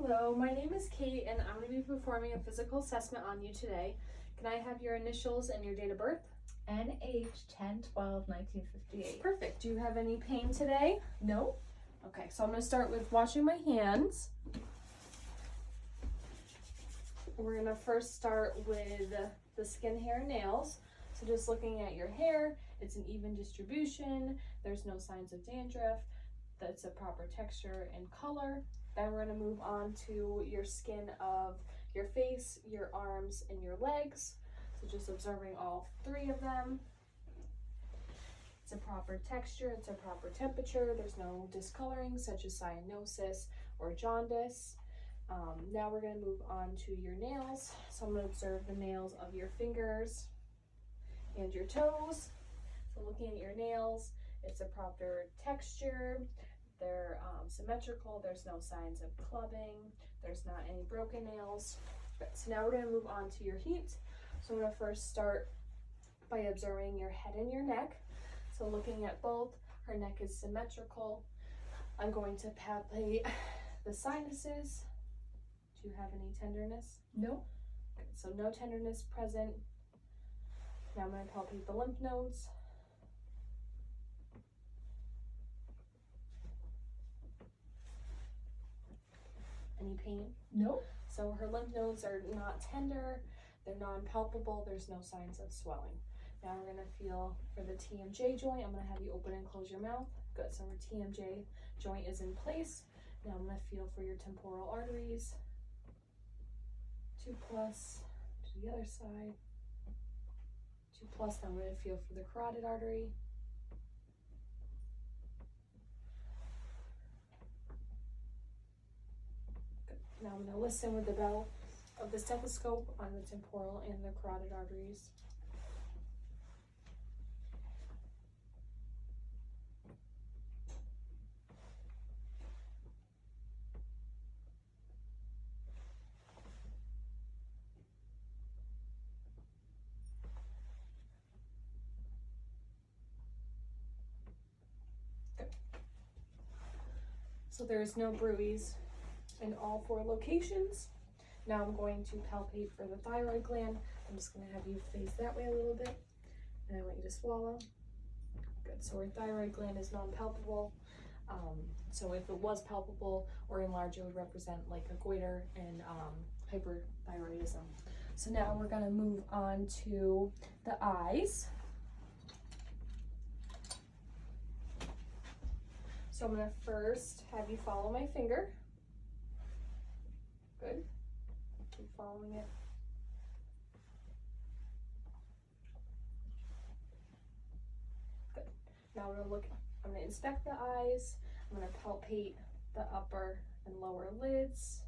Hello, my name is Kate and I'm going to be performing a physical assessment on you today. Can I have your initials and your date of birth? NH 10/12/1958. Perfect. Do you have any pain today? No. Okay, so I'm going to start with washing my hands. We're going to first start with the skin, hair, and nails. So just looking at your hair, it's an even distribution. There's no signs of dandruff. That's a proper texture and color. Then we're going to move on to your skin of your face, your arms, and your legs. So just observing all three of them. It's a proper texture, it's a proper temperature. There's no discoloring such as cyanosis or jaundice. Now we're going to move on to your nails. So I'm going to observe the nails of your fingers and your toes. So looking at your nails, it's a proper texture. They're symmetrical. There's no signs of clubbing. There's not any broken nails. So now we're going to move on to your heat. So I'm going to first start by observing your head and your neck. So looking at both, her neck is symmetrical. I'm going to palpate the sinuses. Do you have any tenderness? No. Good. So no tenderness present. Now I'm going to palpate the lymph nodes. Any pain? No. So her lymph nodes are not tender, they're non-palpable, there's no signs of swelling. Now we're going to feel for the TMJ joint. I'm going to have you open and close your mouth. Good, so our TMJ joint is in place. Now I'm going to feel for your temporal arteries. 2+, to the other side. 2+, now I'm going to feel for the carotid artery. Now I'm going to listen with the bell of the stethoscope on the temporal and the carotid arteries. Good. So there is no bruise in all 4 locations. Now I'm going to palpate for the thyroid gland. I'm just going to have you face that way a little bit, and I want you to swallow. Good. So our thyroid gland is non-palpable. So if it was palpable or enlarged, it would represent like a goiter and hyperthyroidism. So now we're going to move on to the eyes. So I'm going to first have you follow my finger. Good. Keep following it. Good. Now I'm going to inspect the eyes. I'm going to palpate the upper and lower lids.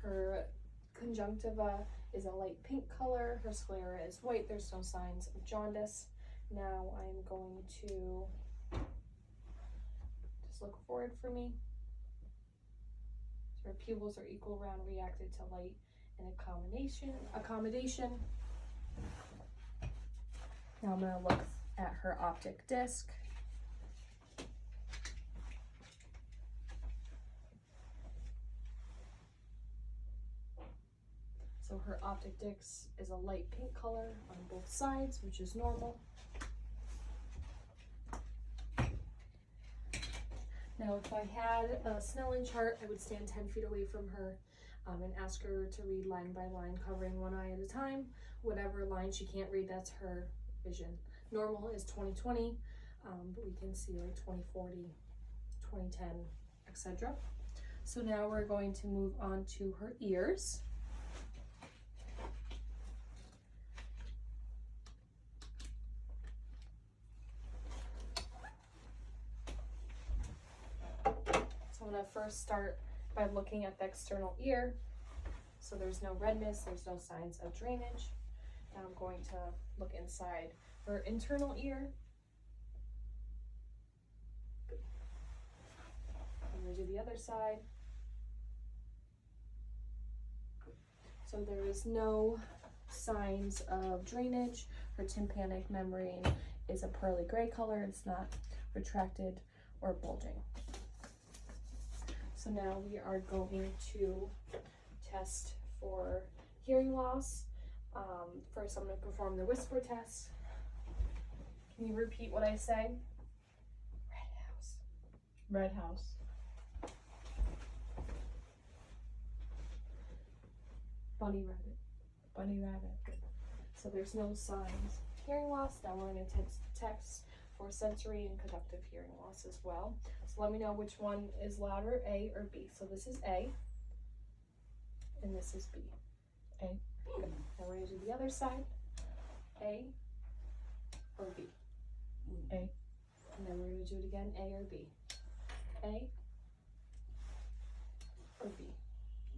Good. Her conjunctiva is a light pink color. Her sclera is white. There's no signs of jaundice. Now I'm going to just look forward for me. Her pupils are equal round, reacted to light and accommodation. Now I'm going to look at her optic disc. So her optic disc is a light pink color on both sides, which is normal. Now, if I had a Snellen chart, I would stand 10 feet away from her and ask her to read line by line, covering one eye at a time. Whatever line she can't read, that's her vision. Normal is 20/20, but we can see like 20/40, 20/10, etc. So now we're going to move on to her ears. I'm going to first start by looking at the external ear. So there's no redness, there's no signs of drainage. Now I'm going to look inside her internal ear. I'm going to do the other side. So there is no signs of drainage. Her tympanic membrane is a pearly gray color. It's not retracted or bulging. So So now we are going to test for hearing loss. First I'm going to perform the whisper test. Can you repeat what I say? Red house. Red house. Bunny rabbit. Bunny rabbit. So there's no signs of hearing loss. Now we're going to test for sensory and conductive hearing loss as well. So let me know which one is louder, A or B. So this is A, and this is B. A. Good. Now we're going to do the other side. A or B. A. And then we're going to do it again, A or B. A or B.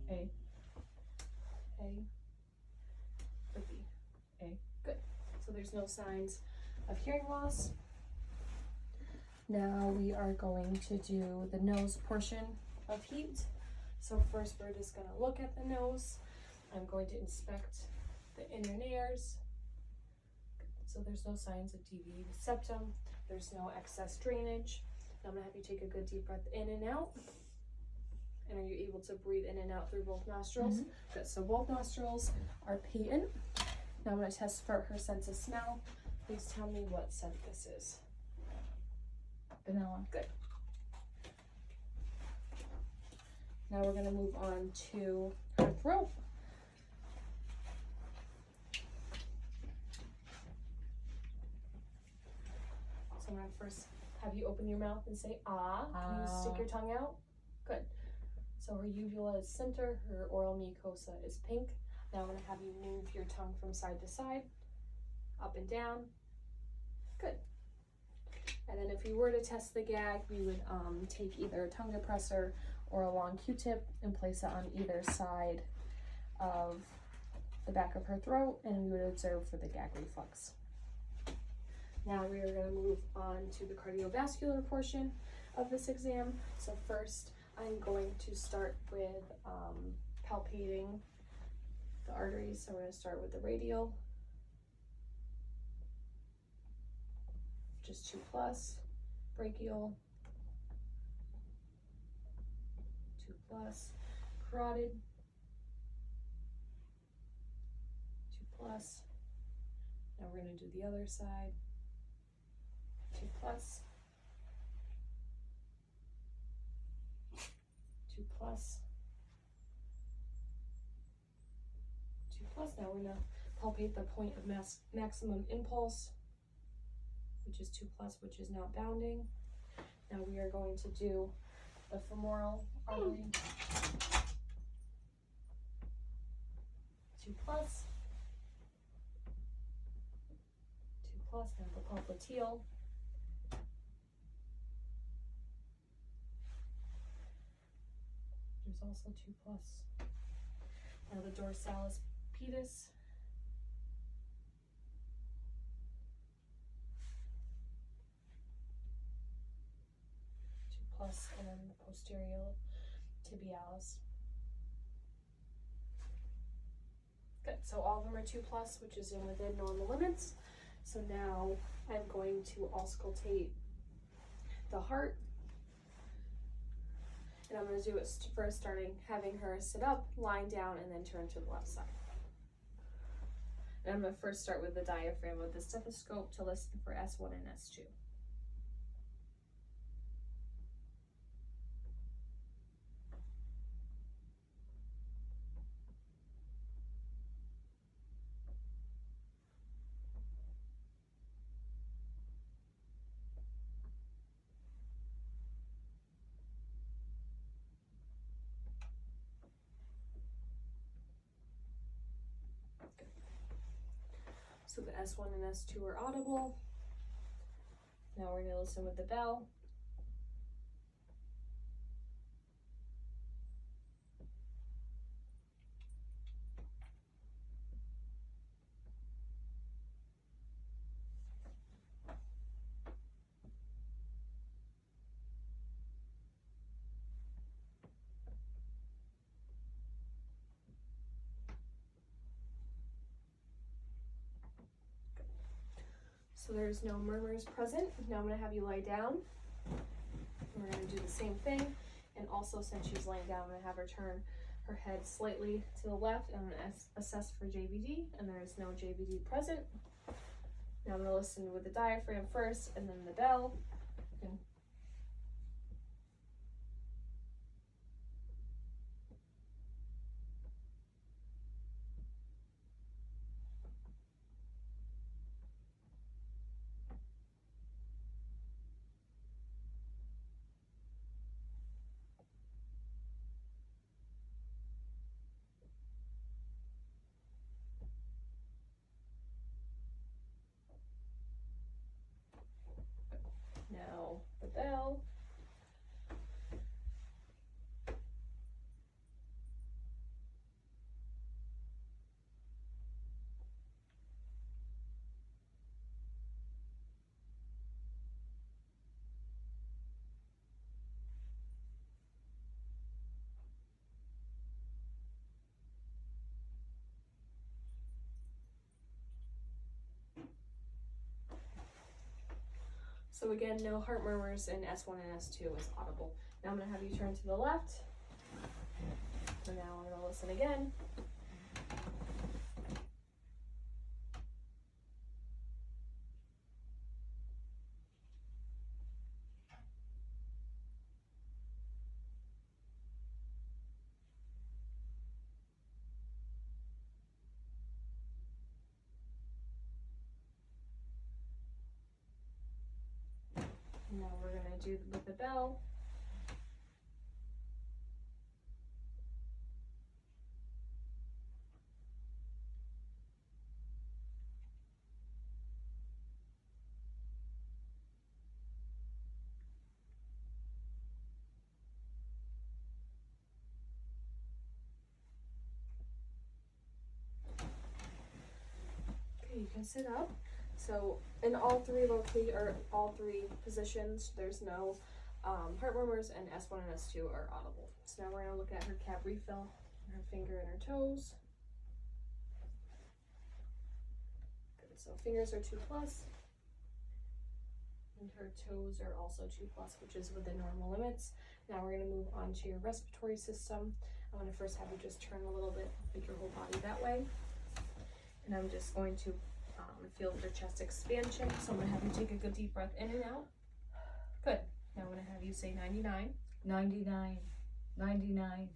A. A or B. A. Good. So there's no signs of hearing loss. Now we are going to do the nose portion of heat. So first we're just going to look at the nose. I'm going to inspect the inner nares. So there's no signs of deviated septum. There's no excess drainage. Now I'm going to have you take a good deep breath in and out. And are you able to breathe in and out through both nostrils? Mhm. Good. So both nostrils are patent. Now I'm going to test for her sense of smell. Please tell me what scent this is. Vanilla. Good. Now we're going to move on to her throat. So I'm going to first have you open your mouth and say ah. Can you stick your tongue out? Good. So her uvula is center, her oral mucosa is pink. Now I'm going to have you move your tongue from side to side, up and down. Good. And then if you were to test the gag, we would take either a tongue depressor or a long Q-tip and place it on either side of the back of her throat, and we would observe for the gag reflex. Now we are going to move on to the cardiovascular portion of this exam. So first, I'm going to start with palpating the arteries. So we're going to start with the radial, which is 2+, brachial, 2+, carotid, 2+. Now we're going to do the other side, 2+, 2+, 2+. Now we're going to palpate the point of maximum impulse, which is 2+, which is not bounding. Now we are going to do the femoral artery, 2+, 2+. Now the popliteal, there's also 2+. Now the dorsalis pedis, 2+, and then the posterior tibialis. Good, so all of them are 2+, which is within normal limits. So now I'm going to auscultate the heart. And I'm going to do it first, starting having her sit up, lying down, and then turn to the left side. And I'm going to first start with the diaphragm with the stethoscope to listen for S1 and S2. So the S1 and S2 are audible. Now we're going to listen with the bell. So there's no murmurs present. Now I'm going to have you lie down. We're going to do the same thing, And also, since she's laying down, I'm gonna have her turn her head slightly to the left, and I'm gonna assess for JVD, and there is no JVD present. Now I'm gonna listen with the diaphragm first, and then the bell. And now the bell. So again, no heart murmurs in S1 and S2 is audible. Now I'm gonna have you turn to the left. So now I'm gonna listen again. Now we're gonna do with the bell. Okay, you can sit up. So in all three positions, there's no heart murmurs, and S1 and S2 are audible. So now we're gonna look at her cap refill, her finger and her toes. Good. So fingers are 2+, and her toes are also 2+, which is within normal limits. Now we're gonna move on to your respiratory system. I'm gonna first have you just turn a little bit, make your whole body that way. And I'm just going to feel your chest expansion. So I'm gonna have you take a good deep breath in and out. Good. Now I'm gonna have you say 99. 99, 99,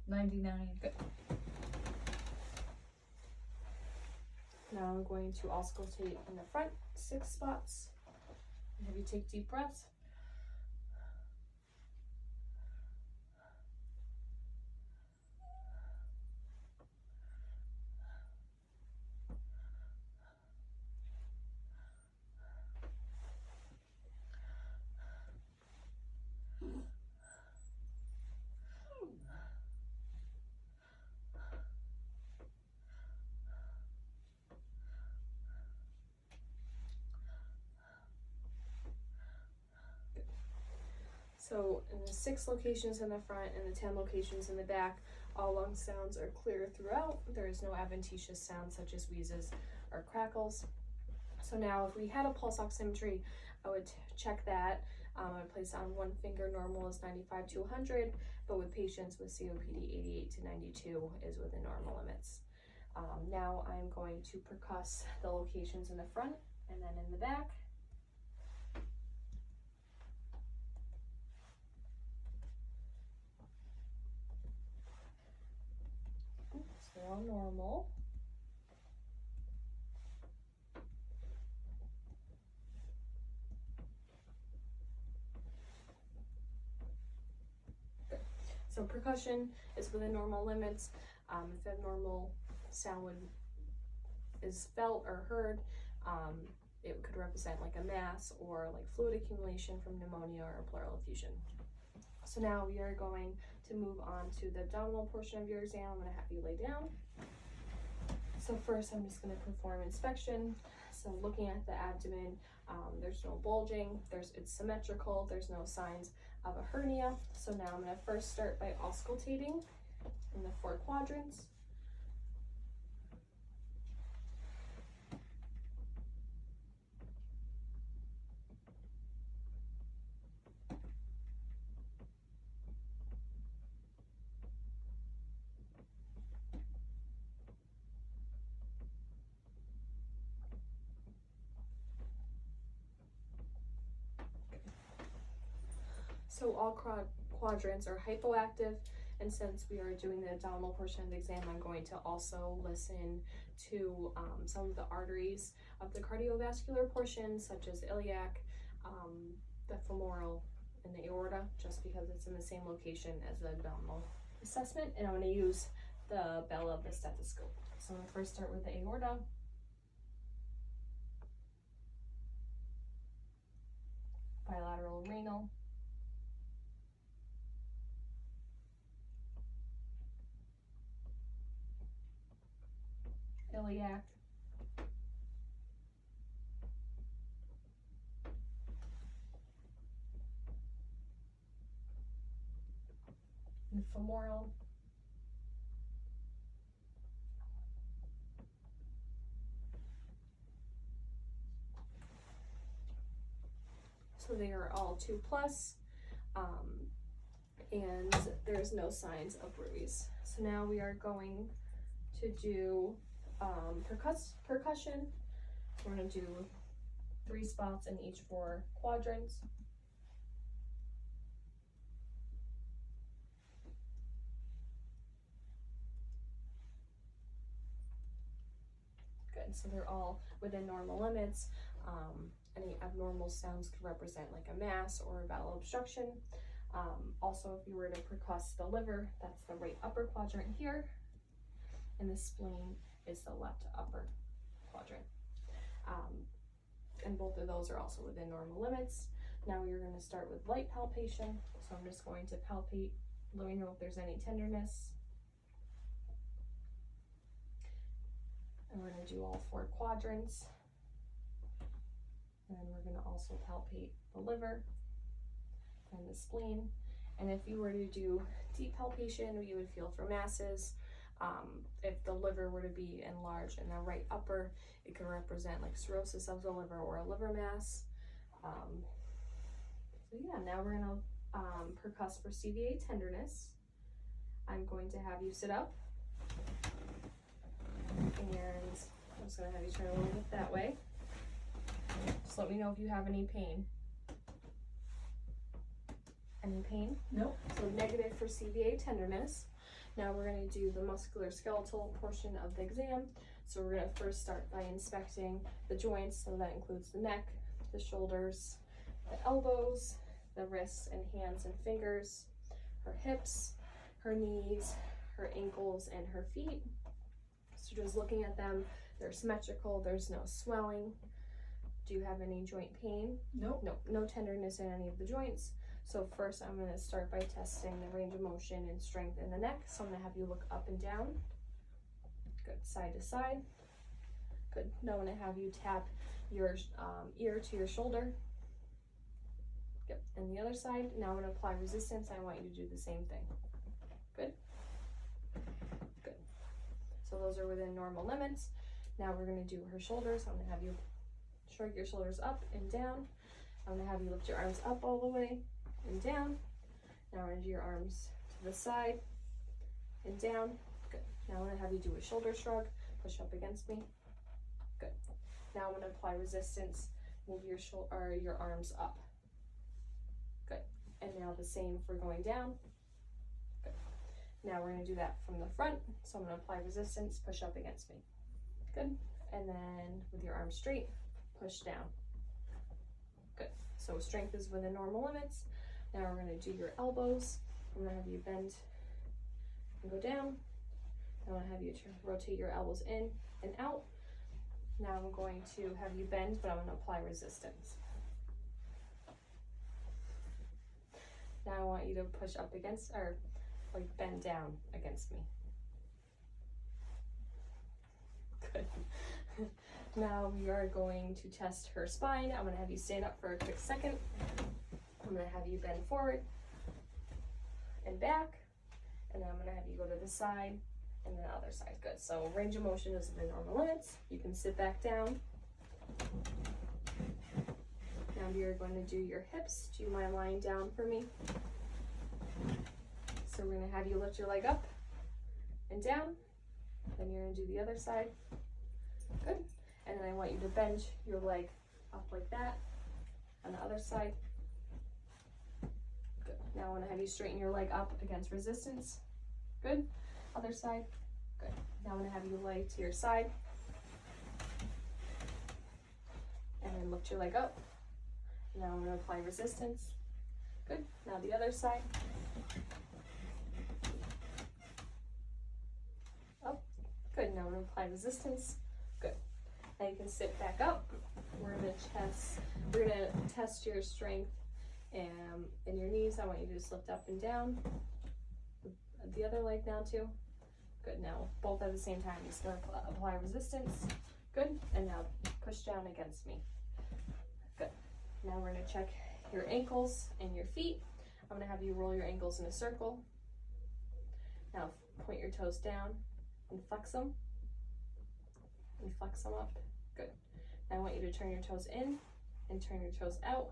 99. Good. Now I'm going to auscultate in the front 6 spots. And have you take deep breaths. So in the 6 locations in the front and the 10 locations in the back, all lung sounds are clear throughout. There is no adventitious sounds such as wheezes or crackles. So now if we had a pulse oximetry, I would check that. I would place on one finger, normal is 95 to 100, but with patients with COPD, 88 to 92 is within normal limits. Now I'm going to percuss the locations in the front and then in the back. So all normal. So percussion is within normal limits. If abnormal sound is felt or heard, it could represent like a mass or like fluid accumulation from pneumonia or pleural effusion. So now we are going to move on to the abdominal portion of your exam. I'm going to have you lay down. So first I'm just going to perform inspection. So looking at the abdomen, there's no bulging, it's symmetrical, there's no signs of a hernia. So now I'm going to first start by auscultating in the 4 quadrants. So all quadrants are hypoactive, and since we are doing the abdominal portion of the exam, I'm going to also listen to some of the arteries of the cardiovascular portion, such as iliac, the femoral, and the aorta, just because it's in the same location as the abdominal assessment. And I'm going to use the bell of the stethoscope. So I'm going to first start with the aorta. Bilateral renal. Iliac. And femoral. So they are all 2+, and there's no signs of bruise. So now we are going to do percussion. We're going to do 3 spots in each 4 quadrants. Good, so they're all within normal limits. Any abnormal sounds could represent like a mass or a bowel obstruction. Also, if you were to percuss the liver, that's the right upper quadrant here, and the spleen is the left upper quadrant. And both of those are also within normal limits. Now you're going to start with light palpation. So I'm just going to palpate. Let me know if there's any tenderness. And we're going to do all 4 quadrants. And then we're going to also palpate the liver and the spleen. And if you were to do deep palpation, you would feel for masses. If the liver were to be enlarged in the right upper, it could represent like cirrhosis of the liver or a liver mass. So yeah, now we're going to percuss for CVA tenderness. I'm going to have you sit up, and I'm just going to have you turn a little bit that way. Just let me know if you have any pain. Any pain? Nope. So negative for CVA tenderness. Now we're going to do the musculoskeletal portion of the exam. So we're going to first start by inspecting the joints. So that includes the neck, the shoulders, the elbows, the wrists and hands and fingers, her hips, her knees, her ankles, and her feet. So just looking at them, they're symmetrical, there's no swelling. Do you have any joint pain? Nope. Nope, no tenderness in any of the joints. So first I'm going to start by testing the range of motion and strength in the neck. So I'm going to have you look up and down. Good, side to side. Good. Now I'm going to have you tap your ear to your shoulder. Good. And the other side. Now I'm going to apply resistance. I want you to do the same thing. Good. Good. So those are within normal limits. Now we're going to do her shoulders. I'm going to have you shrug your shoulders up and down. I'm going to have you lift your arms up all the way and down. Now we're going to do your arms to the side and down. Good. Now I'm going to have you do a shoulder shrug. Push up against me. Good. Now I'm going to apply resistance. Move your arms up. Good. And now the same for going down. Good. Now we're going to do that from the front. So I'm going to apply resistance. Push up against me. Good. And then with your arms straight, push down. Good. So strength is within normal limits. Now we're going to do your elbows. I'm going to have you bend and go down. I'm going to have you rotate your elbows in and out. Now I'm going to have you bend, but I'm going to apply resistance. Now I want you to push up against, or like bend down against me. Good. Now we are going to test her spine. I'm going to have you stand up for a quick second. I'm going to have you bend forward and back, and then I'm going to have you go to the side and then the other side. Good. So range of motion is within normal limits. You can sit back down. Now we are going to do your hips. Do you mind lying down for me? So we're going to have you lift your leg up and down. Then you're going to do the other side. Good. And then I want you to bend your leg up like that on the other side. Good. Good. Now I want to have you straighten your leg up against resistance. Good. Other side. Good. Now I'm going to have you lay to your side. And then lift your leg up. Now I'm going to apply resistance. Good. Now the other side. Up. Good. Now I'm going to apply resistance. Good. Now you can sit back up. We're going to test your strength in your knees. I want you to just lift up and down. The other leg now too. Good. Now both at the same time. Just going to apply resistance. Good. And now push down against me. Good. Now we're going to check your ankles and your feet. I'm going to have you roll your ankles in a circle. Now point your toes down and flex them. And flex them up. Good. Now I want you to turn your toes in and turn your toes out.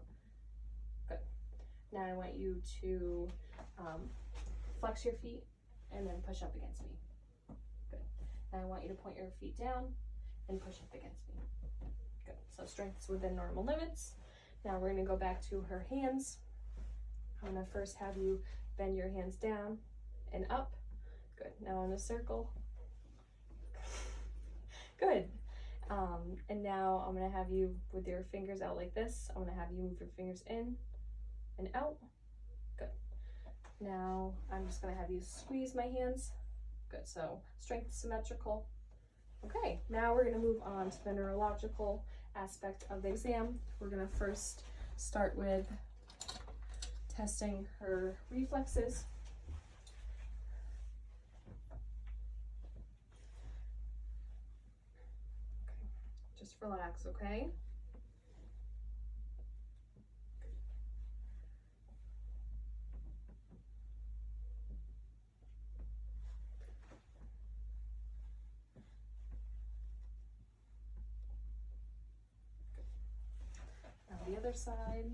Good. Now I want you to flex your feet and then push up against me. Good. Now I want you to point your feet down and push up against me. Good. So strength is within normal limits. Now we're going to go back to her hands. I'm going to first have you bend your hands down and up. Good. Now in a circle. Good. And now I'm going to have you with your fingers out like this. I'm going to have you move your fingers in and out. Good. Now I'm just going to have you squeeze my hands. Good. So strength symmetrical. Okay. Now we're going to move on to the neurological aspect of the exam. We're going to first start with testing her reflexes. Just relax, okay? Now the other side.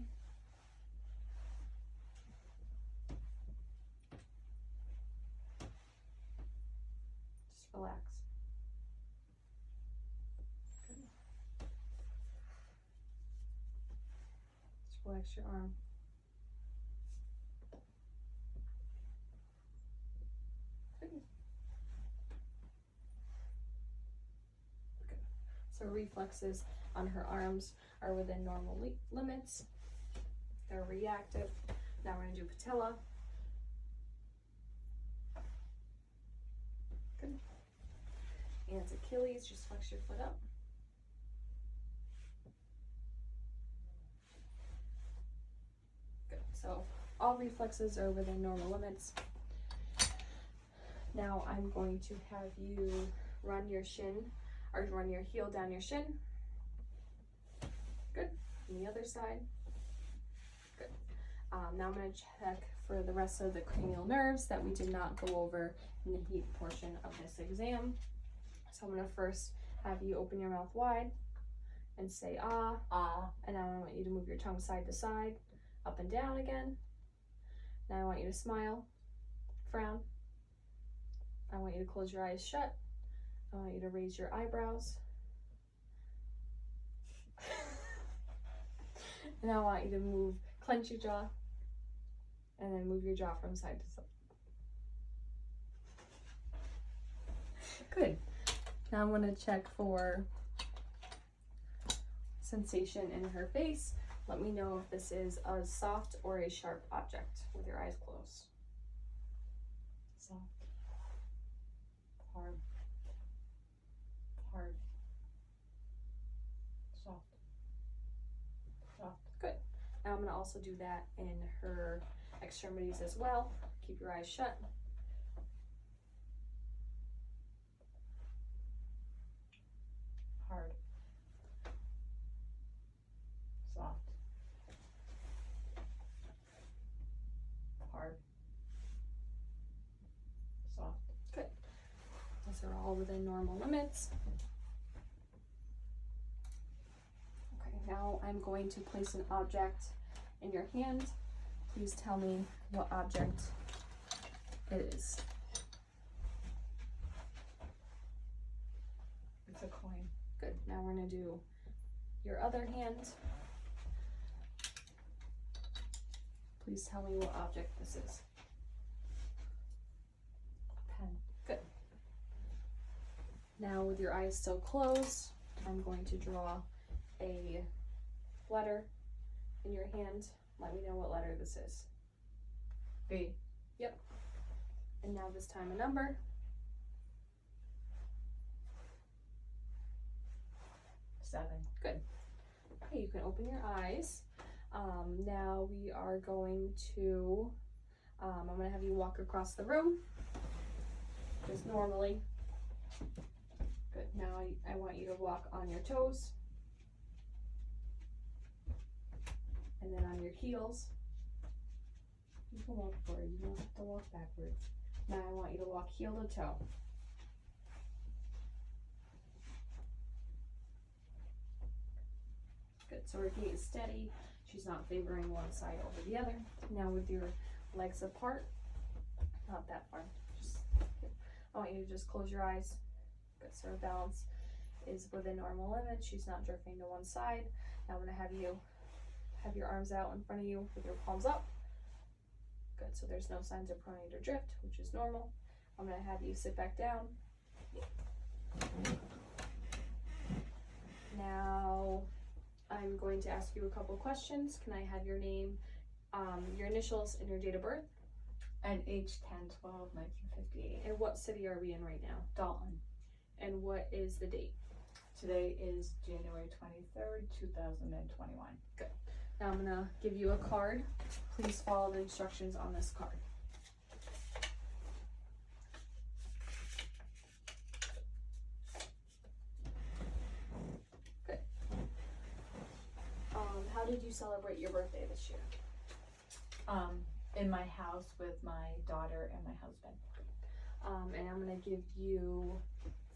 Just relax. Relax your arm. Good. Good. So reflexes on her arms are within normal limits. They're reactive. Now we're going to do patella. Good. And Achilles, just flex your foot up. So all reflexes are within normal limits. Now I'm going to have you run your shin, or run your heel down your shin. Good. And the other side. Good. Now I'm going to check for the rest of the cranial nerves that we did not go over in the heat portion of this exam. So I'm going to first have you open your mouth wide and say ah. Ah. And now I want you to move your tongue side to side. Up and down again. Now I want you to smile, frown. I want you to close your eyes shut. I want you to raise your eyebrows. And I want you to clench your jaw, and then move your jaw from side to side. Good. Now I'm going to check for sensation in her face. Let me know if this is a soft or a sharp object with your eyes closed. Soft. Hard. Hard. Soft. Soft. Good. Now I'm going to also do that in her extremities as well. Keep your eyes shut. Hard. Soft. Hard. Soft. Good. Those are all within normal limits. Okay, now I'm going to place an object in your hand. Please tell me what object it is. It's a coin. Good. Now we're going to do your other hand. Please tell me what object this is. Pen. Now with your eyes still closed, I'm going to draw a letter in your hand. Let me know what letter this is. B. And now this time a number. 7. Okay, you can open your eyes. Now we are going to, I'm going to have you walk across the room, just normally. Good, now I want you to walk on your toes. And then on your heels. You can walk forward, you don't have to walk backwards. Now I want you to walk heel to toe. Good, so her gait is steady. She's not favoring one side over the other. Now with your legs apart, not that far. Just, I want you to just close your eyes. Good, so her balance is within normal limits. She's not drifting to one side. Now I'm gonna have you have your arms out in front of you with your palms up. Good, so there's no signs of pronate or drift, which is normal. I'm gonna have you sit back down. Now, I'm going to ask you a couple questions. Can I have your name, your initials, and your date of birth? And H 10/12/1958. And what city are we in right now? Dalton. And what is the date? Today is January 23rd, 2021. Now I'm gonna give you a card. Please follow the instructions on this card. Good. How did you celebrate your birthday this year? In my house with my daughter and my husband. And I'm gonna give you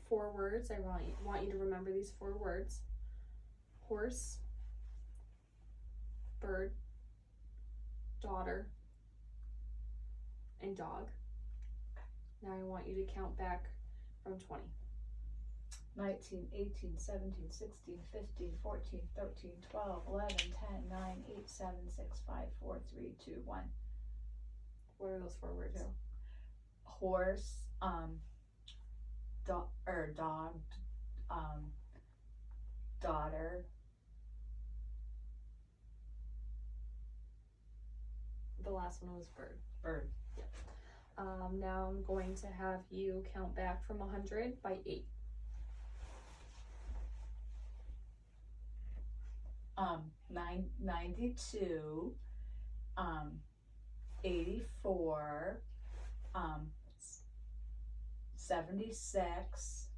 4 words. I want you to remember these 4 words: horse, bird, daughter, and dog. Now I want you to count back from 20. 19, 18, 17, 16, 15, 14, 13, 12, 11, 10, 9, 8, 7, 6, 5, 4, 3, 2, 1. What are those 4 words? Horse, dog, daughter, The last one was bird. bird. Now I'm going to have you count back from 100 by 8. 92, 84, 76,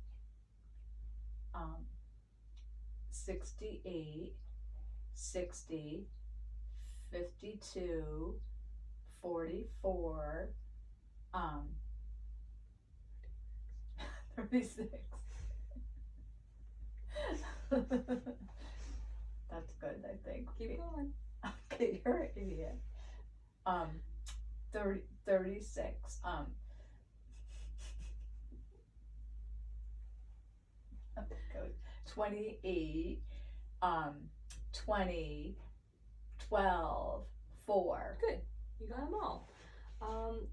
68, 60, 52, 44, 36. That's good, I think. Keep going. Okay, you're an idiot. 36. Goes 28. 20. 12. 4. Good. You got them all.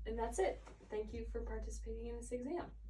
And that's it. Thank you for participating in this exam.